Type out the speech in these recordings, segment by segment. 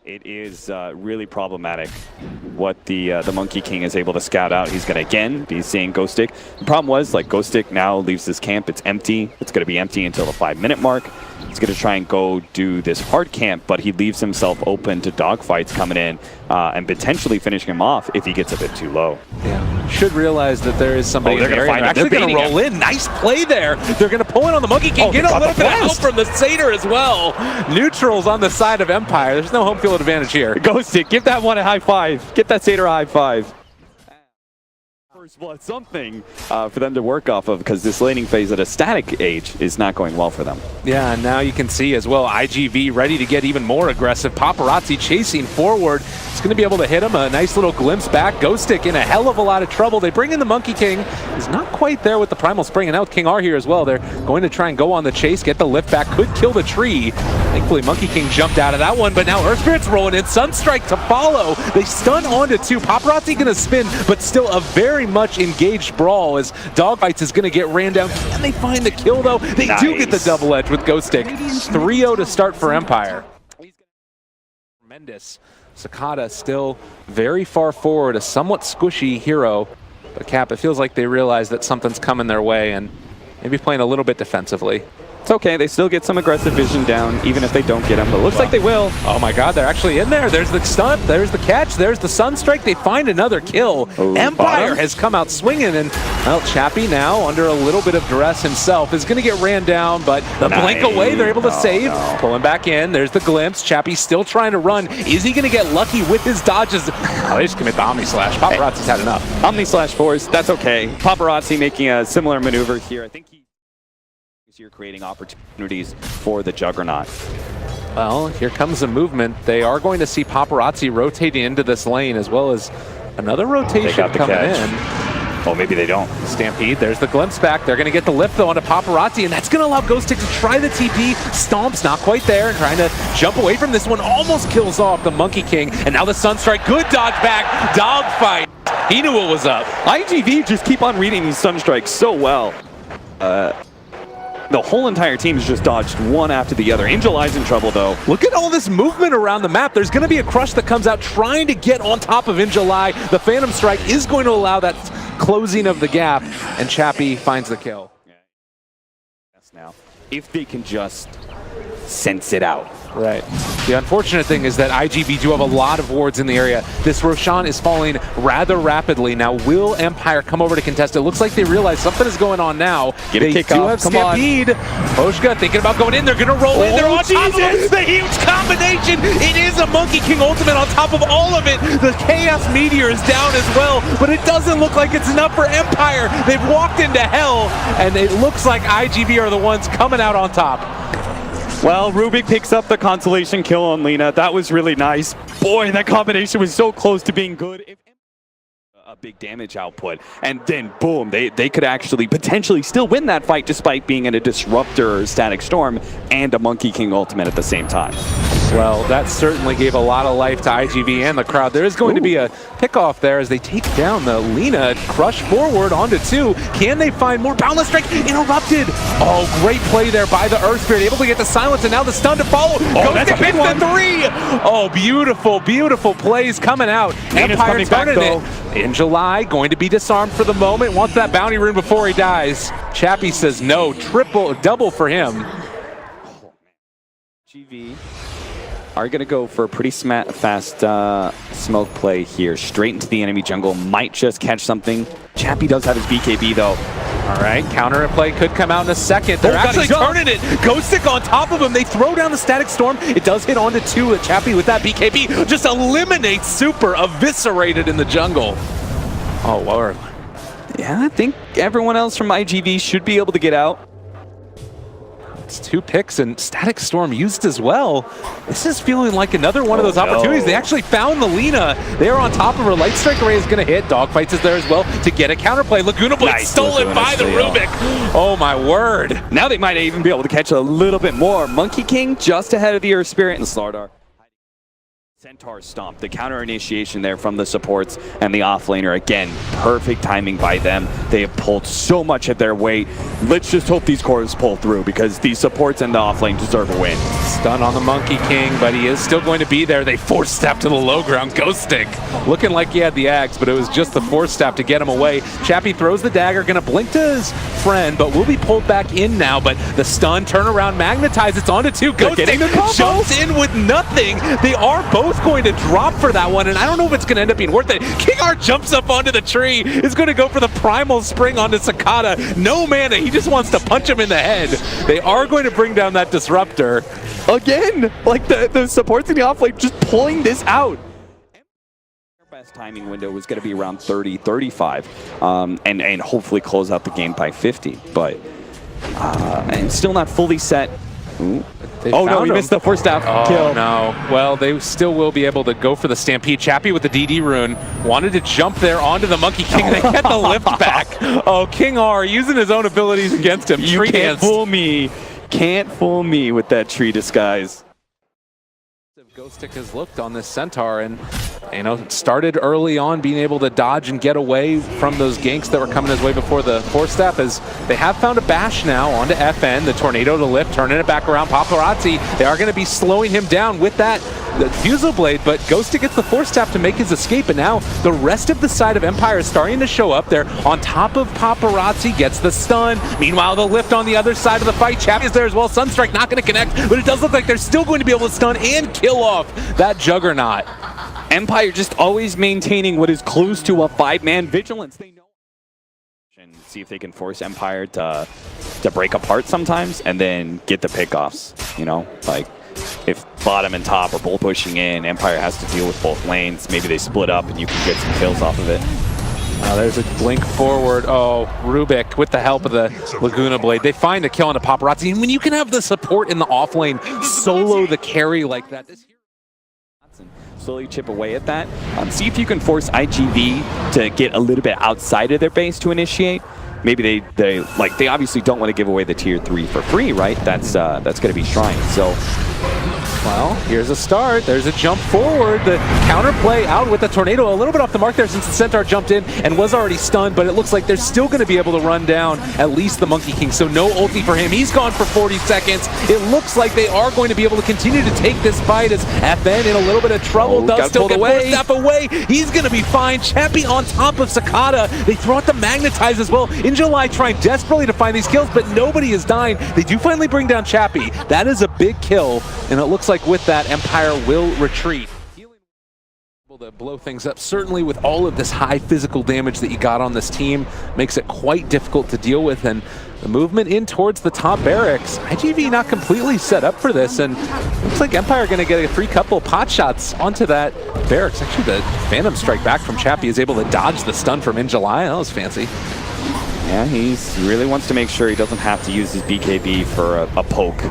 It is really problematic what the Monkey King is able to scout out. He's going to again be seeing Ghost Stick. The problem was, like, Ghost Stick now leaves this camp. It's empty. It's going to be empty until the 5-minute mark. He's going to try and go do this hard camp, but he leaves himself open to dogfights coming in and potentially finishing him off if he gets a bit too low. Yeah, should realize that there is somebody in the area. They're actually going to roll in. Nice play there. They're going to pull in on the Monkey King. Get a little bit of help from the Satyr as well. Neutrals on the side of Empire. There's no home field advantage here. Ghost Stick, give that one a high five. Get that Satyr a high five. First blood, something for them to work off of, because this laning phase at a static age is not going well for them. Yeah, and now you can see as well, IGV ready to get even more aggressive. Paparazi chasing forward. It's going to be able to hit him. A nice little glimpse back. Ghost Stick in a hell of a lot of trouble. They bring in the Monkey King. He's not quite there with the Primal Spring, and now kingR here as well. They're going to try and go on the chase, get the lift back. Could kill the tree. Thankfully, Monkey King jumped out of that one, but now Earth Spirit's rolling in. Sunstrike to follow. They stun onto 2. Paparazi going to spin, but still a very much engaged brawl as Dogfights is going to get ran down. Can they find the kill, though? They do get the double edge with Ghost Stick. 3-0 to start for Empire. Tremendous. Sakata still very far forward, a somewhat squishy hero. But Cap, it feels like they realize that something's coming their way and maybe playing a little bit defensively. It's okay, they still get some aggressive vision down, even if they don't get him, but it looks like they will. Oh my god, they're actually in there. There's the stunt, there's the catch, there's the Sunstrike. They find another kill. Empire has come out swinging, and well, Chappie now, under a little bit of duress himself, is going to get ran down, but the blink away, they're able to save. Pulling back in, there's the glimpse. Chappie still trying to run. Is he going to get lucky with his dodges? Oh, they just commit the Omni Slash. Paparazzi's had enough. Omni Slash force, that's okay. Paparazzi making a similar maneuver here. I think you're creating opportunities for the Juggernaut. Well, here comes the movement. They are going to see Paparazzi rotating into this lane, as well as another rotation coming in. Oh, maybe they don't. Stampede, there's the glimpse back. They're going to get the lift, though, onto Paparazzi, and that's going to allow Ghost Stick to try the TP. Stomp's not quite there, and trying to jump away from this one. Almost kills off the Monkey King, and now the Sunstrike. Good dodge back. Dogfight. He knew what was up. IGV just keep on reading these Sunstrikes so well. The whole entire team has just dodged one after the other. Angel Eye's in trouble, though. Look at all this movement around the map. There's going to be a Crush that comes out trying to get on top of Angel Eye. The Phantom Strike is going to allow that closing of the gap, and Chappie finds the kill. Yes, now, if they can just sense it out. Right. The unfortunate thing is that IGV do have a lot of wards in the area. This Roshan is falling rather rapidly. Now, will Empire come over to contest? It looks like they realize something is going on now. They do have Stampede. Oshka thinking about going in. They're going to roll in. They're on top of it. The huge combination. It is a Monkey King ultimate on top of all of it. The Chaos Meteor is down as well, but it doesn't look like it's enough for Empire. They've walked into hell, and it looks like IGV are the ones coming out on top. Well, Rubick picks up the consolation kill on Lina. That was really nice. Boy, that combination was so close to being good. A big damage output, and then boom, they could actually potentially still win that fight despite being in a Disruptor or Static Storm and a Monkey King ultimate at the same time. Well, that certainly gave a lot of life to IGV and the crowd. There is going to be a pickoff there as they take down the Lina. Crush forward onto 2. Can they find more? Boundless Strike interrupted. Oh, great play there by the Earth Spirit. Able to get the silence, and now the stun to follow. Oh, that's a big one. The 3. Oh, beautiful, beautiful plays coming out. Empire turning it. In July, going to be disarmed for the moment. Wants that bounty rune before he dies. Chappie says no. Double for him. GV are going to go for a pretty fast smoke play here. Straight into the enemy jungle. Might just catch something. Chappie does have his BKB, though. All right, counter play could come out in a second. They're actually turning it. Ghost Stick on top of him. They throw down the Static Storm. It does hit onto 2. Chappie with that BKB just eliminates Super, eviscerated in the jungle. Oh, Lord. Yeah, I think everyone else from IGV should be able to get out. It's 2 picks and Static Storm used as well. This is feeling like another one of those opportunities. They actually found the Lina. They are on top of her. Light Strike Array is going to hit. Dogfights is there as well to get a counterplay. Laguna Blade stolen by the Rubick. Oh my word. Now they might even be able to catch a little bit more. Monkey King just ahead of the Earth Spirit and Slardar. Centaur stomp, the counter initiation there from the supports and the offlaner. Again, perfect timing by them. They have pulled so much at their weight. Let's just hope these cores pull through because these supports and the offlane deserve a win. Stun on the Monkey King, but he is still going to be there. They force step to the low ground. Ghostic looking like he had the axe, but it was just the force step to get him away. Chappie throws the dagger, gonna blink to his friend, but will be pulled back in now. But the stun, turn around, magnetize, it's onto two. Ghostic jumps in with nothing. They are both going to drop for that one, and I don't know if it's going to end up being worth it. kingR jumps up onto the tree, is going to go for the primal spring onto Sakata. No mana, he just wants to punch him in the head. They are going to bring down that disruptor. Again, like the supports in the offlane just pulling this out. Their best timing window was going to be around 30, 35, and hopefully close out the game by 50, but and still not fully set. Ooh. Oh no, he missed the first half kill. No. Well, they still will be able to go for the Stampede. Chappie with the DD rune wanted to jump there onto the Monkey King. They get the lift back. Oh, kingR using his own abilities against him. You can't fool me. Can't fool me with that tree disguise. Ghostic has looked on this Centaur and, you know, started early on being able to dodge and get away from those ganks that were coming his way before the force step. As they have found a bash now onto FN, the tornado to lift, turning it back around. Paparazi, they are going to be slowing him down with that the Fusel Blade, but Ghostic gets the force tap to make his escape, and now the rest of the side of Empire is starting to show up there. On top of Paparazi, gets the stun. Meanwhile, the lift on the other side of the fight. Chappie is there as well. Sunstrike not going to connect, but it does look like they're still going to be able to stun and kill off that Juggernaut. Empire just always maintaining what is close to a 5-man vigilance. They know and see if they can force Empire to break apart sometimes and then get the pickoffs, you know? Like, if bottom and top are both pushing in, Empire has to deal with both lanes. Maybe they split up and you can get some kills off of it. There's a blink forward. Oh, Rubick with the help of the Laguna Blade. They find a kill on the Paparazi. And when you can have the support in the off lane solo the carry like that, slowly chip away at that. See if you can force IGV to get a little bit outside of their base to initiate. Maybe they obviously don't want to give away the tier 3 for free, right? That's going to be Shrine. So, well, here's a start. There's a jump forward. The counterplay out with the tornado a little bit off the mark there since the Centaur jumped in and was already stunned, but it looks like they're still going to be able to run down at least the Monkey King. So no ulti for him. He's gone for 40 seconds. It looks like they are going to be able to continue to take this fight as FN in a little bit of trouble. Does still get force step away. He's going to be fine. Chappie on top of Sakata. They throw out the Magnetize as well. In July, trying desperately to find these kills, but nobody is dying. They do finally bring down Chappie. That is a big kill, and it looks like with that, Empire will retreat. Able to blow things up, certainly with all of this high physical damage that you got on this team, makes it quite difficult to deal with, and the movement in towards the top barracks. IGV not completely set up for this, and looks like Empire going to get a free couple pot shots onto that barracks. Actually, the Phantom Strike back from Chappie is able to dodge the stun from In July. That was fancy. Yeah, he really wants to make sure he doesn't have to use his BKB for a poke.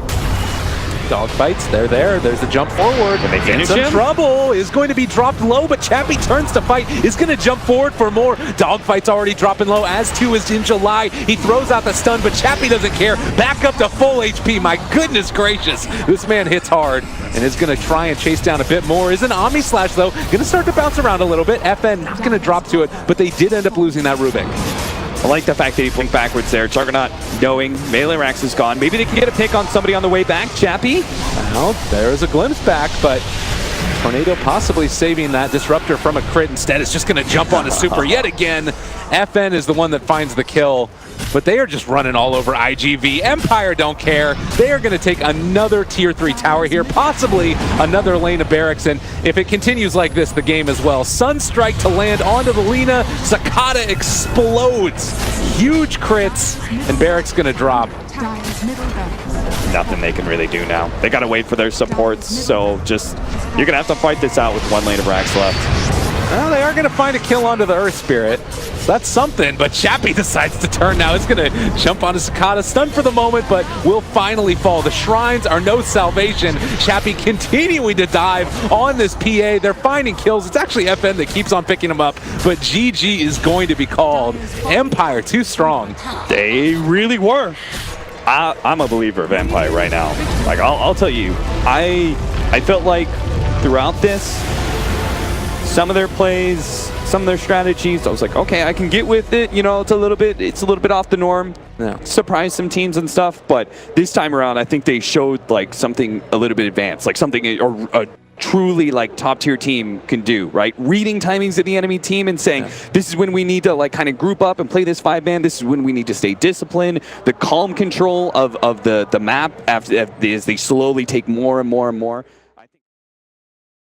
Dogfights, they're there. There's a jump forward. Can they finish him? Trouble is going to be dropped low, but Chappie turns to fight. Is going to jump forward for more. Dogfight's already dropping low, as too is In July. He throws out the stun, but Chappie doesn't care. Back up to full HP. My goodness gracious. This man hits hard and is going to try and chase down a bit more. Is an Omni Slash, though. Going to start to bounce around a little bit. FN not going to drop to it, but they did end up losing that Rubick. I like the fact that he blinked backwards there. Juggernaut knowing melee Rax is gone. Maybe they can get a pick on somebody on the way back. Chappie? Well, there's a glimpse back, but Tornado possibly saving that disruptor from a crit. Instead, it's just going to jump on a super yet again. FN is the one that finds the kill, but they are just running all over IGV. Empire don't care. They are going to take another tier 3 tower here, possibly another lane of barracks, and if it continues like this, the game as well. Sunstrike to land onto the Lina. Sakata explodes. Huge crits, and barracks going to drop. Nothing they can really do now. They got to wait for their supports, so just, you're going to have to fight this out with one lane of Rax left. Well, they are going to find a kill onto the Earth Spirit. That's something, but Chappie decides to turn now. It's going to jump onto Sakata, stunned for the moment, but will finally fall. The Shrines are no salvation. Chappie continuing to dive on this PA. They're finding kills. It's actually FN that keeps on picking them up, but GG is going to be called. Empire too strong. They really were. I'm a believer of Empire right now. Like, I'll tell you, I felt like throughout this. Some of their plays, some of their strategies, I was like, okay, I can get with it. You know, it's a little bit off the norm. Yeah. Surprised some teams and stuff, but this time around, I think they showed like something a little bit advanced, like something a truly like top tier team can do, right? Reading timings of the enemy team and saying, this is when we need to like kind of group up and play this 5-man. This is when we need to stay disciplined. The calm control of the map as they slowly take more and more and more.